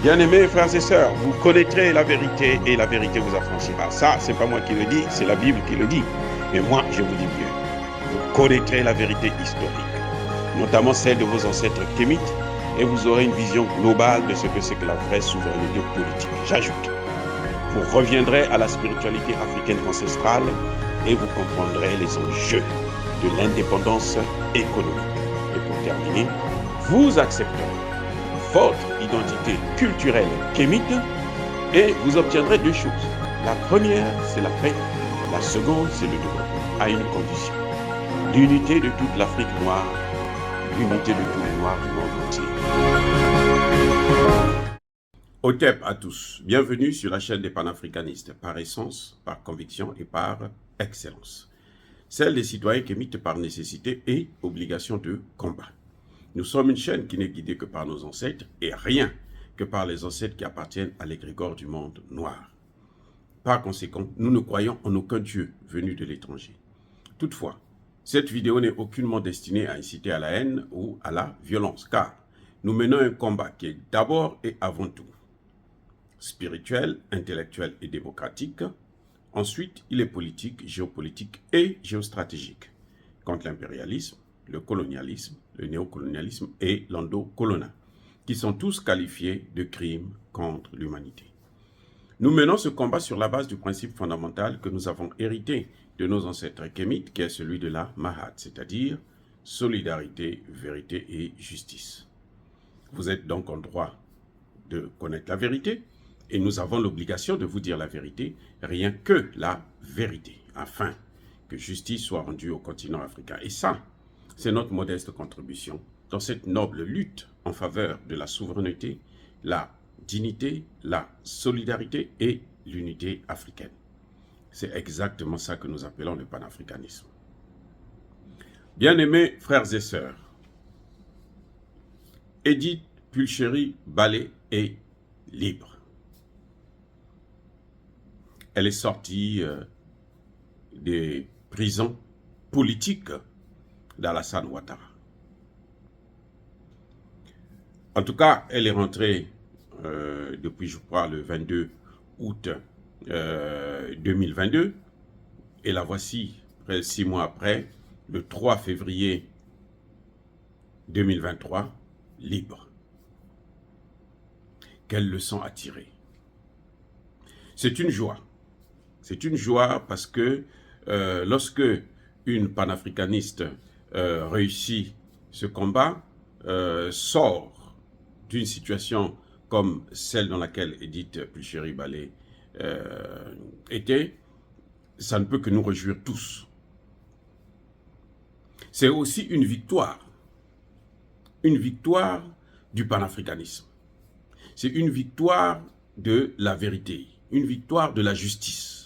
Bien-aimés frères et sœurs, vous connaîtrez la vérité et la vérité vous affranchira. Ça, c'est pas moi qui le dis, c'est la Bible qui le dit. Mais moi, je vous dis mieux. Vous connaîtrez la vérité historique, notamment celle de vos ancêtres kémites, et vous aurez une vision globale de ce que c'est que la vraie souveraineté politique. J'ajoute, vous reviendrez à la spiritualité africaine ancestrale et vous comprendrez les enjeux de l'indépendance économique. Et pour terminer, vous accepterez votre identité culturelle kémite et vous obtiendrez deux choses. La première, c'est la paix. La seconde, c'est le développement, à une condition. L'unité de toute l'Afrique noire, l'unité de tous les Noirs du monde entier. Otep à tous. Bienvenue sur la chaîne des panafricanistes, par essence, par conviction et par excellence. Celle des citoyens kémites par nécessité et obligation de combat. Nous sommes une chaîne qui n'est guidée que par nos ancêtres et rien que par les ancêtres qui appartiennent à l'égrégore du monde noir. Par conséquent, nous ne croyons en aucun Dieu venu de l'étranger. Toutefois, cette vidéo n'est aucunement destinée à inciter à la haine ou à la violence, car nous menons un combat qui est d'abord et avant tout spirituel, intellectuel et démocratique. Ensuite, il est politique, géopolitique et géostratégique contre l'impérialisme, le colonialisme, le néocolonialisme et l'endocoloniat, qui sont tous qualifiés de crimes contre l'humanité. Nous menons ce combat sur la base du principe fondamental que nous avons hérité de nos ancêtres kémites, qui est celui de la Mahat, c'est-à-dire solidarité, vérité et justice. Vous êtes donc en droit de connaître la vérité, et nous avons l'obligation de vous dire la vérité, rien que la vérité, afin que justice soit rendue au continent africain. Et ça, c'est notre modeste contribution dans cette noble lutte en faveur de la souveraineté, la dignité, la solidarité et l'unité africaine. C'est exactement ça que nous appelons le panafricanisme. Bien-aimés frères et sœurs, Edith Pulchéry Ballé est libre. Elle est sortie des prisons politiques d'Alassane Ouattara. En tout cas, elle est rentrée depuis, je crois, le 22 août 2022. Et la voici, près de 6 mois après, le 3 février 2023, libre. Quelle leçon à tirer? C'est une joie. C'est une joie parce que lorsque une panafricaniste réussit ce combat, sort d'une situation comme celle dans laquelle Edith Pulchéry Ballé était, ça ne peut que nous réjouir tous. C'est aussi une victoire du panafricanisme. C'est une victoire de la vérité, une victoire de la justice,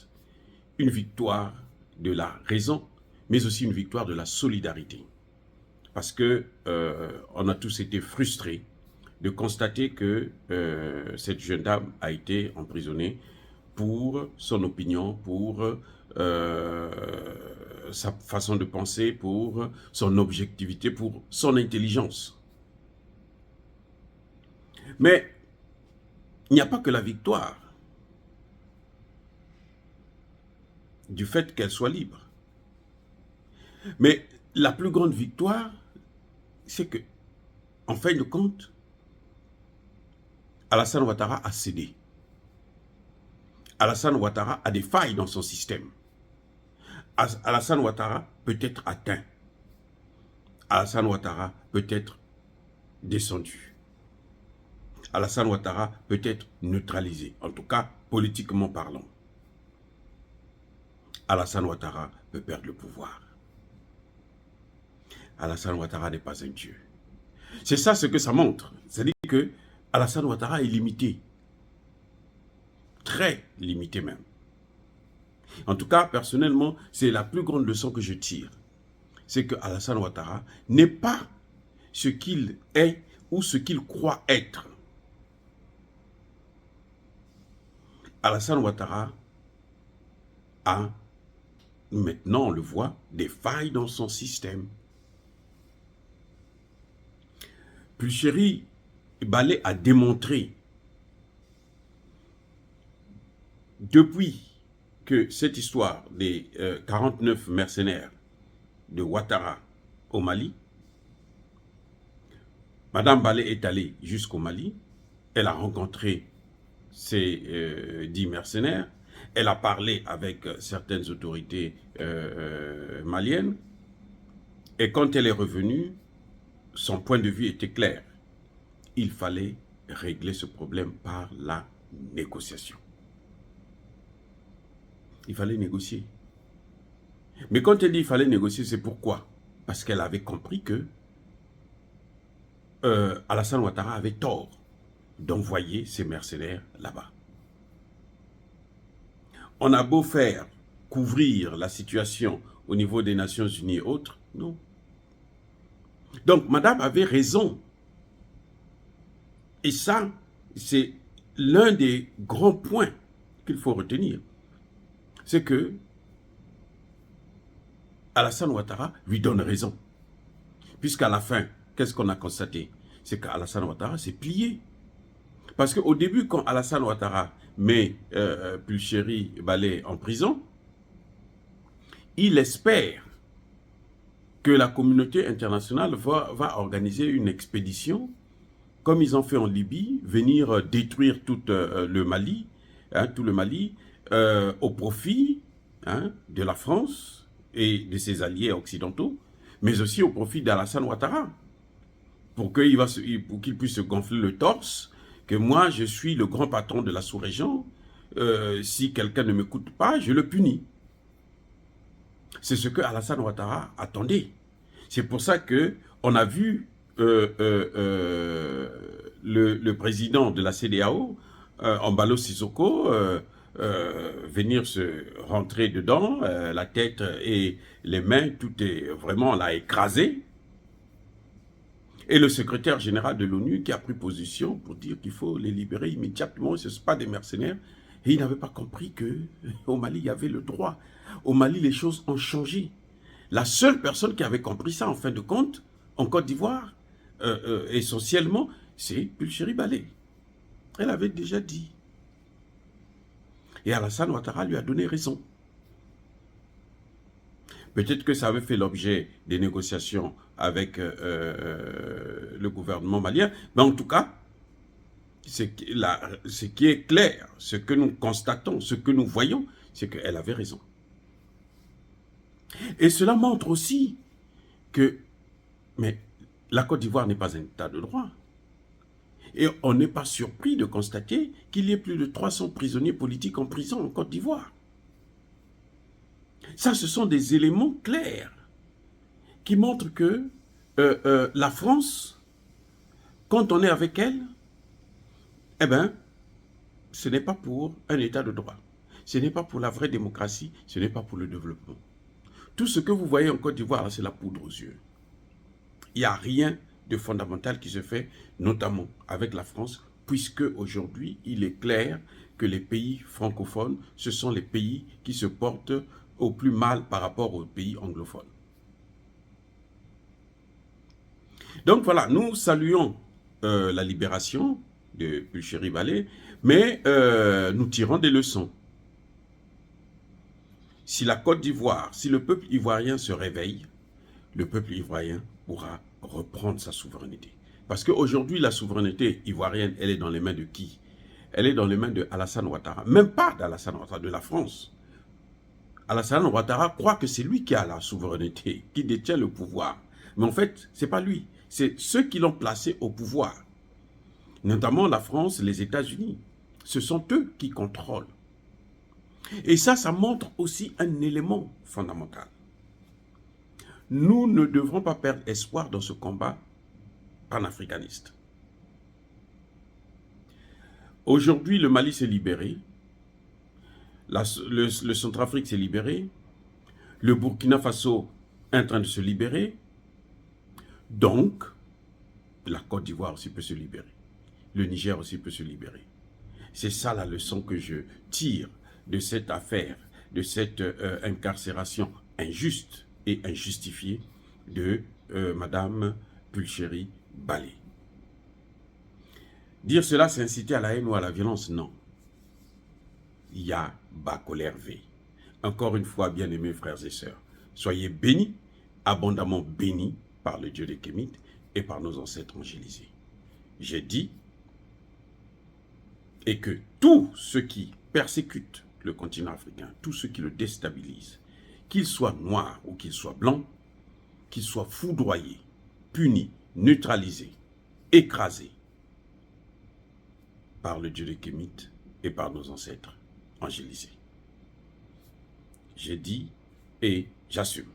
une victoire de la raison, mais aussi une victoire de la solidarité. Parce que on a tous été frustrés de constater que cette jeune dame a été emprisonnée pour son opinion, pour sa façon de penser, pour son objectivité, pour son intelligence. Mais il n'y a pas que la victoire du fait qu'elle soit libre. Mais la plus grande victoire, c'est que, en fin de compte, Alassane Ouattara a cédé. Alassane Ouattara a des failles dans son système. Alassane Ouattara peut être atteint. Alassane Ouattara peut être descendu. Alassane Ouattara peut être neutralisé, en tout cas politiquement parlant. Alassane Ouattara peut perdre le pouvoir. Alassane Ouattara n'est pas un dieu. C'est ça ce que ça montre. C'est-à-dire que Alassane Ouattara est limité. Très limité même. En tout cas, personnellement, c'est la plus grande leçon que je tire. C'est que Alassane Ouattara n'est pas ce qu'il est ou ce qu'il croit être. Alassane Ouattara a, maintenant on le voit, des failles dans son système. Pulchéry Balé a démontré, depuis que cette histoire des 49 mercenaires de Ouattara au Mali, Madame Balé est allée jusqu'au Mali, elle a rencontré ces 10 mercenaires, elle a parlé avec certaines autorités maliennes, et quand elle est revenue, son point de vue était clair. Il fallait régler ce problème par la négociation. Il fallait négocier. Mais quand elle dit qu'il fallait négocier, c'est pourquoi? Parce qu'elle avait compris que Alassane Ouattara avait tort d'envoyer ses mercenaires là-bas. On a beau faire couvrir la situation au niveau des Nations Unies et autres, non. Donc, madame avait raison. Et ça, c'est l'un des grands points qu'il faut retenir. C'est que Alassane Ouattara lui donne raison. Puisqu'à la fin, qu'est-ce qu'on a constaté? C'est qu'Alassane Ouattara s'est plié. Parce qu'au début, quand Alassane Ouattara met Pulchéry Balé en prison, il espère que la communauté internationale va organiser une expédition, comme ils ont fait en Libye, venir détruire tout le Mali, au profit de la France et de ses alliés occidentaux, mais aussi au profit d'Alassane Ouattara, pour qu'il puisse se gonfler le torse, que moi je suis le grand patron de la sous-région, si quelqu'un ne m'écoute pas, je le punis. C'est ce que Alassane Ouattara attendait. C'est pour ça qu'on a vu le président de la CEDEAO, Embalo Sissoko, venir se rentrer dedans, la tête et les mains, tout est vraiment là écrasé. Et le secrétaire général de l'ONU qui a pris position pour dire qu'il faut les libérer immédiatement, ce ne sont pas des mercenaires. Et il n'avait pas compris qu'au Mali, il y avait le droit. Au Mali, les choses ont changé. La seule personne qui avait compris ça, en fin de compte, en Côte d'Ivoire, essentiellement, c'est Pulchéry Balé. Elle avait déjà dit. Et Alassane Ouattara lui a donné raison. Peut-être que ça avait fait l'objet des négociations avec le gouvernement malien, mais en tout cas, ce qui est clair, ce que nous constatons, ce que nous voyons, c'est qu'elle avait raison. Et cela montre aussi que la Côte d'Ivoire n'est pas un état de droit. Et on n'est pas surpris de constater qu'il y ait plus de 300 prisonniers politiques en prison en Côte d'Ivoire. Ça, ce sont des éléments clairs qui montrent que la France, quand on est avec elle, eh bien, ce n'est pas pour un état de droit. Ce n'est pas pour la vraie démocratie, ce n'est pas pour le développement. Tout ce que vous voyez en Côte d'Ivoire, c'est la poudre aux yeux. Il n'y a rien de fondamental qui se fait, notamment avec la France, puisque aujourd'hui, il est clair que les pays francophones, ce sont les pays qui se portent au plus mal par rapport aux pays anglophones. Donc voilà, nous saluons la libération de Pulchéry Balé, mais nous tirons des leçons. Si la Côte d'Ivoire, si le peuple ivoirien se réveille, le peuple ivoirien pourra reprendre sa souveraineté. Parce qu'aujourd'hui, la souveraineté ivoirienne, elle est dans les mains de qui? Elle est dans les mains de Alassane Ouattara. Même pas d'Alassane Ouattara, de la France. Alassane Ouattara croit que c'est lui qui a la souveraineté, qui détient le pouvoir. Mais en fait, ce n'est pas lui. C'est ceux qui l'ont placé au pouvoir. Notamment la France, les États-Unis. Ce sont eux qui contrôlent. Et ça montre aussi un élément fondamental. Nous ne devrons pas perdre espoir dans ce combat panafricaniste. Aujourd'hui, le Mali s'est libéré, le Centrafrique s'est libéré, le Burkina Faso est en train de se libérer, donc la Côte d'Ivoire aussi peut se libérer, le Niger aussi peut se libérer. C'est ça la leçon que je tire de cette affaire, de cette incarcération injuste et injustifiée de Madame Pulchéry Balé. Dire cela, c'est inciter à la haine ou à la violence? Non. Ya Bakoler V. Encore une fois, bien-aimés frères et sœurs, soyez bénis, abondamment bénis par le Dieu des Kémites et par nos ancêtres angélisés. J'ai dit, et que tous ceux qui persécutent le continent africain, tous ceux qui le déstabilisent, qu'ils soient noirs ou qu'ils soient blancs, qu'ils soient foudroyés, punis, neutralisés, écrasés par le Dieu des Kémites et par nos ancêtres angélisés. J'ai dit et j'assume.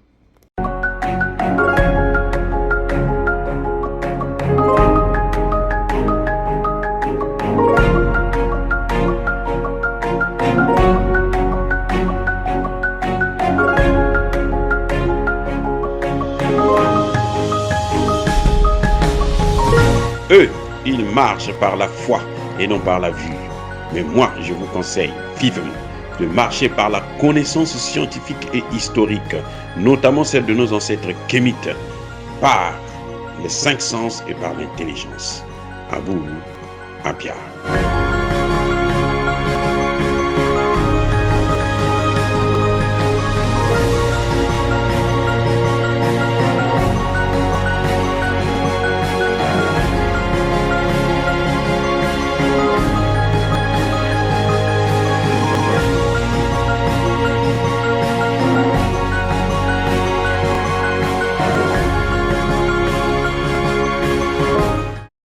Eux, ils marchent par la foi et non par la vue. Mais moi, je vous conseille vivement de marcher par la connaissance scientifique et historique, notamment celle de nos ancêtres kémites, par les 5 sens et par l'intelligence. À vous, Pierre.